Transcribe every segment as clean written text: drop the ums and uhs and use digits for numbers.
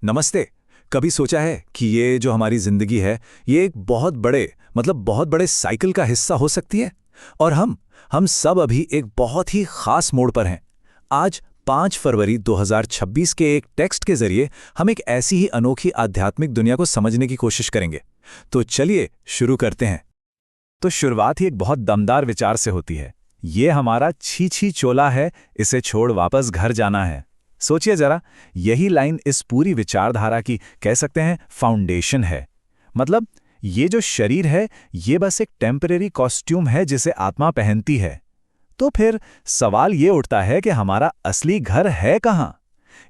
नमस्ते। कभी सोचा है कि ये जो हमारी जिंदगी है, ये एक बहुत बड़े बहुत बड़े साइकिल का हिस्सा हो सकती है। और हम सब अभी एक बहुत ही खास मोड़ पर हैं। आज 5 फरवरी 2026 के एक टेक्स्ट के जरिए हम एक ऐसी ही अनोखी आध्यात्मिक दुनिया को समझने की कोशिश करेंगे। तो चलिए शुरू करते हैं। तो शुरुआत ही एक बहुत दमदार विचार से होती है। ये हमारा छी छी चोला है, इसे छोड़ वापस घर जाना है। सोचिए जरा, यही लाइन इस पूरी विचारधारा की कह सकते हैं फाउंडेशन है। मतलब ये जो शरीर है, ये बस एक टेम्परेरी कॉस्ट्यूम है जिसे आत्मा पहनती है। तो फिर सवाल ये उठता है कि हमारा असली घर है कहाँ?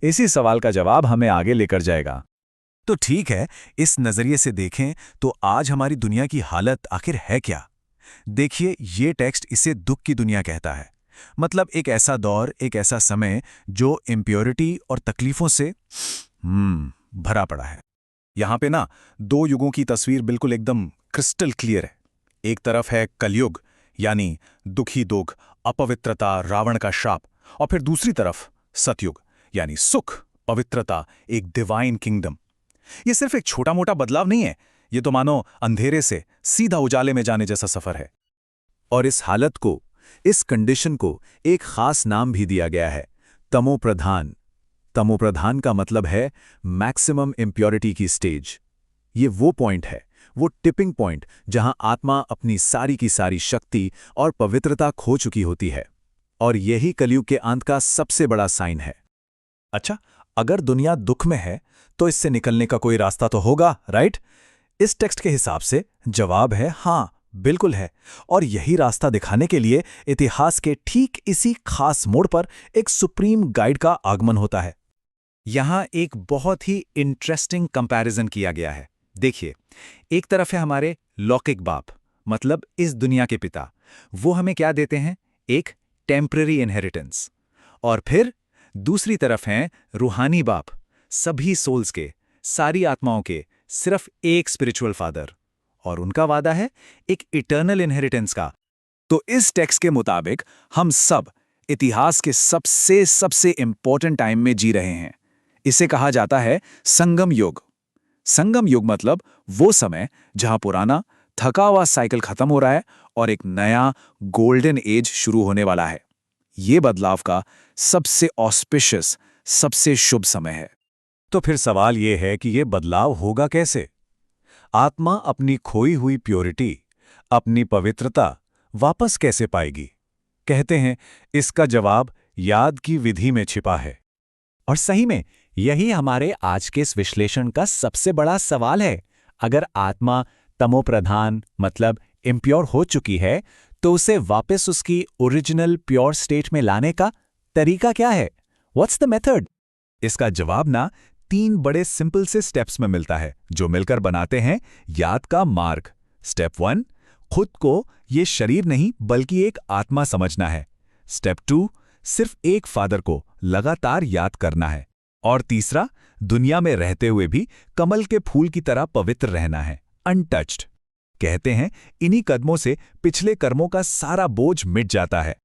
इसी सवाल का जवाब हमें आगे लेकर जाएगा। तो ठीक है, इस नजरिए से देखें तो आज हमारी दुनिया की हालत आखिर है क्या? देखिए, ये टेक्स्ट इसे दुख की दुनिया कहता है। मतलब एक ऐसा दौर, एक ऐसा समय जो इम्प्योरिटी और तकलीफों से भरा पड़ा है। यहाँ पे ना दो युगों की तस्वीर बिल्कुल एकदम क्रिस्टल क्लियर है। एक तरफ है कलयुग, यानी दुखी दुख, अपवित्रता, रावण का श्राप। और फिर दूसरी तरफ सतयुग, यानी सुख, पवित्रता, एक डिवाइन किंगडम। ये सिर्फ एक छोटा मोटा बदलाव नहीं है, ये तो मानो अंधेरे से सीधा उजाले में जाने जैसा सफर है। और इस हालत को, इस कंडीशन को एक खास नाम भी दिया गया है, तमोप्रधान। तमोप्रधान का मतलब है मैक्सिमम इम्प्योरिटी की स्टेज। ये वो पॉइंट है, वो टिपिंग पॉइंट जहां आत्मा अपनी सारी की सारी शक्ति और पवित्रता खो चुकी होती है। और यही कलयुग के अंत का सबसे बड़ा साइन है। अच्छा, अगर दुनिया दुख में है तो इससे निकलने का कोई रास्ता तो होगा, राइट? इस टेक्स्ट के हिसाब से जवाब है हाँ, बिल्कुल है। और यही रास्ता दिखाने के लिए इतिहास के ठीक इसी खास मोड़ पर एक सुप्रीम गाइड का आगमन होता है। यहां एक बहुत ही इंटरेस्टिंग कंपैरिजन किया गया है। देखिए, एक तरफ है हमारे लौकिक बाप, मतलब इस दुनिया के पिता। वो हमें क्या देते हैं? एक टेम्पररी इनहेरिटेंस। और फिर दूसरी तरफ हैं रूहानी बाप, सभी सोल्स के, सारी आत्माओं के, सिर्फ एक स्पिरिचुअल फादर। और उनका वादा है एक इटर्नल इनहेरिटेंस का। तो इस टेक्स्ट के मुताबिक हम सब इतिहास के सबसे सबसे इंपॉर्टेंट टाइम में जी रहे हैं। इसे कहा जाता है संगम युग। संगम युग मतलब वो समय जहां पुराना थका हुआ साइकिल खत्म हो रहा है और एक नया गोल्डन एज शुरू होने वाला है। ये बदलाव का सबसे ऑस्पिशियस, सबसे शुभ समय है। तो फिर सवाल ये है कि ये बदलाव होगा कैसे? आत्मा अपनी खोई हुई प्योरिटी, अपनी पवित्रता वापस कैसे पाएगी? कहते हैं इसका जवाब याद की विधि में छिपा है। और सही में यही हमारे आज के इस विश्लेषण का सबसे बड़ा सवाल है। अगर आत्मा तमोप्रधान मतलब इम्प्योर हो चुकी है, तो उसे वापस उसकी ओरिजिनल प्योर स्टेट में लाने का तरीका क्या है? What's the method? इसका जवाब ना 3 बड़े सिंपल से स्टेप्स में मिलता है, जो मिलकर बनाते हैं याद का मार्ग। स्टेप 1, खुद को ये शरीर नहीं बल्कि एक आत्मा समझना है। स्टेप 2, सिर्फ एक फादर को लगातार याद करना है। और तीसरा, दुनिया में रहते हुए भी कमल के फूल की तरह पवित्र रहना है, अनटच्ड। कहते हैं इन्हीं कदमों से पिछले कर्मों का सारा बोझ मिट जाता है।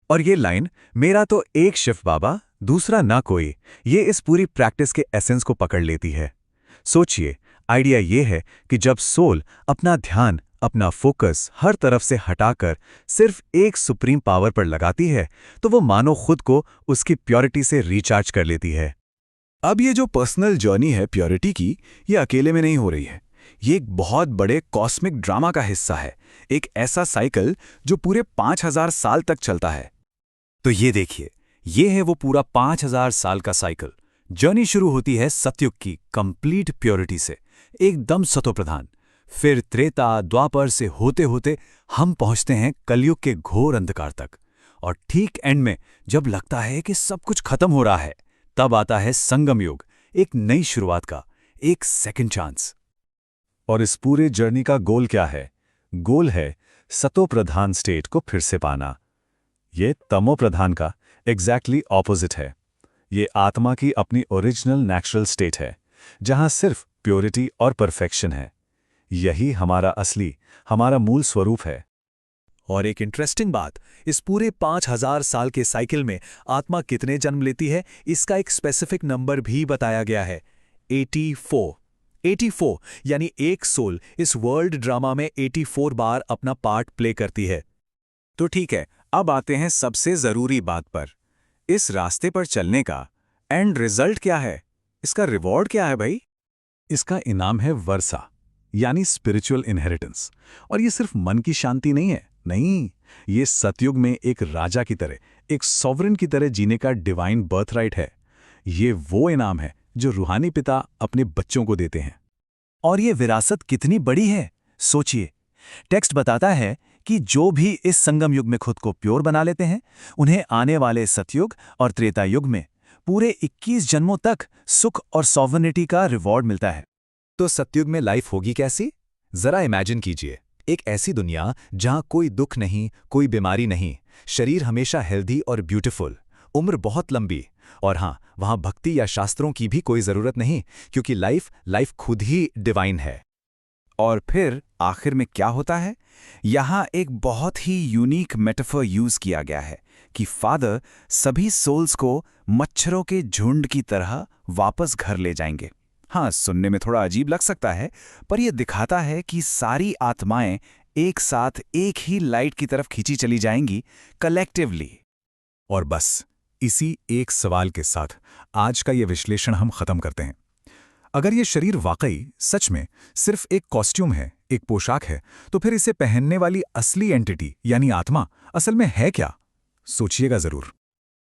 और ये लाइन, मेरा तो एक शिव बाबा दूसरा ना कोई, ये इस पूरी प्रैक्टिस के एसेंस को पकड़ लेती है। सोचिए, आइडिया ये है कि जब सोल अपना ध्यान, अपना फोकस हर तरफ से हटाकर सिर्फ एक सुप्रीम पावर पर लगाती है, तो वो मानो खुद को उसकी प्योरिटी से रिचार्ज कर लेती है। अब ये जो पर्सनल जर्नी है प्योरिटी की, ये अकेले में नहीं हो रही है। ये एक बहुत बड़े कॉस्मिक ड्रामा का हिस्सा है, एक ऐसा साइकिल जो पूरे 5000 साल तक चलता है। तो ये देखिए, ये है वो पूरा 5000 साल का साइकिल। जर्नी शुरू होती है सतयुग की कंप्लीट प्योरिटी से, एकदम सतोप्रधान। फिर त्रेता द्वापर से होते होते हम पहुंचते हैं कलयुग के घोर अंधकार तक। और ठीक एंड में जब लगता है कि सब कुछ खत्म हो रहा है, तब आता है संगम युग, एक नई शुरुआत का, एक सेकंड चांस। और इस पूरे जर्नी का गोल क्या है? गोल है सतोप्रधान स्टेट को फिर से पाना। ये तमोप्रधान का एग्जैक्टली ऑपोजिट है। ये आत्मा की अपनी ओरिजिनल नेचुरल स्टेट है, जहां सिर्फ प्योरिटी और परफेक्शन है। यही हमारा असली, हमारा मूल स्वरूप है। और एक इंटरेस्टिंग बात, इस पूरे 5000 साल के साइकिल में आत्मा कितने जन्म लेती है, इसका एक स्पेसिफिक नंबर भी बताया गया है। 84। 84 यानी एक सोल इस वर्ल्ड ड्रामा में 84 बार अपना पार्ट प्ले करती है। तो ठीक है, अब आते हैं सबसे जरूरी बात पर। इस रास्ते पर चलने का एंड रिजल्ट क्या है? इसका रिवॉर्ड क्या है भाई? इसका इनाम है वर्सा, यानी स्पिरिचुअल इनहेरिटेंस। और ये सिर्फ मन की शांति नहीं है, नहीं, ये सतयुग में एक राजा की तरह, एक सॉवरेन की तरह जीने का डिवाइन बर्थराइट है। ये वो इनाम है जो रूहानी पिता अपने बच्चों को देते हैं। और ये विरासत कितनी बड़ी है, सोचिए। टेक्स्ट बताता है कि जो भी इस संगम युग में खुद को प्योर बना लेते हैं, उन्हें आने वाले सतयुग और त्रेता युग में पूरे 21 जन्मों तक सुख और सॉवरेनिटी का रिवॉर्ड मिलता है। तो सतयुग में लाइफ होगी कैसी? जरा इमेजिन कीजिए, एक ऐसी दुनिया जहां कोई दुख नहीं, कोई बीमारी नहीं, शरीर हमेशा हेल्दी और ब्यूटीफुल, उम्र बहुत लंबी, और हाँ, वहां भक्ति या शास्त्रों की भी कोई जरूरत नहीं, क्योंकि लाइफ खुद ही डिवाइन है। और फिर आखिर में क्या होता है? यहाँ एक बहुत ही यूनिक मेटाफर यूज किया गया है कि फादर सभी सोल्स को मच्छरों के झुंड की तरह वापस घर ले जाएंगे। हाँ, सुनने में थोड़ा अजीब लग सकता है, पर यह दिखाता है कि सारी आत्माएं एक साथ एक ही लाइट की तरफ खींची चली जाएंगी, कलेक्टिवली। और बस इसी एक सवाल के साथ आज का ये विश्लेषण हम खत्म करते हैं। अगर ये शरीर वाकई सच में सिर्फ एक कॉस्ट्यूम है, एक पोशाक है, तो फिर इसे पहनने वाली असली एंटिटी यानी आत्मा असल में है क्या? सोचिएगा जरूर।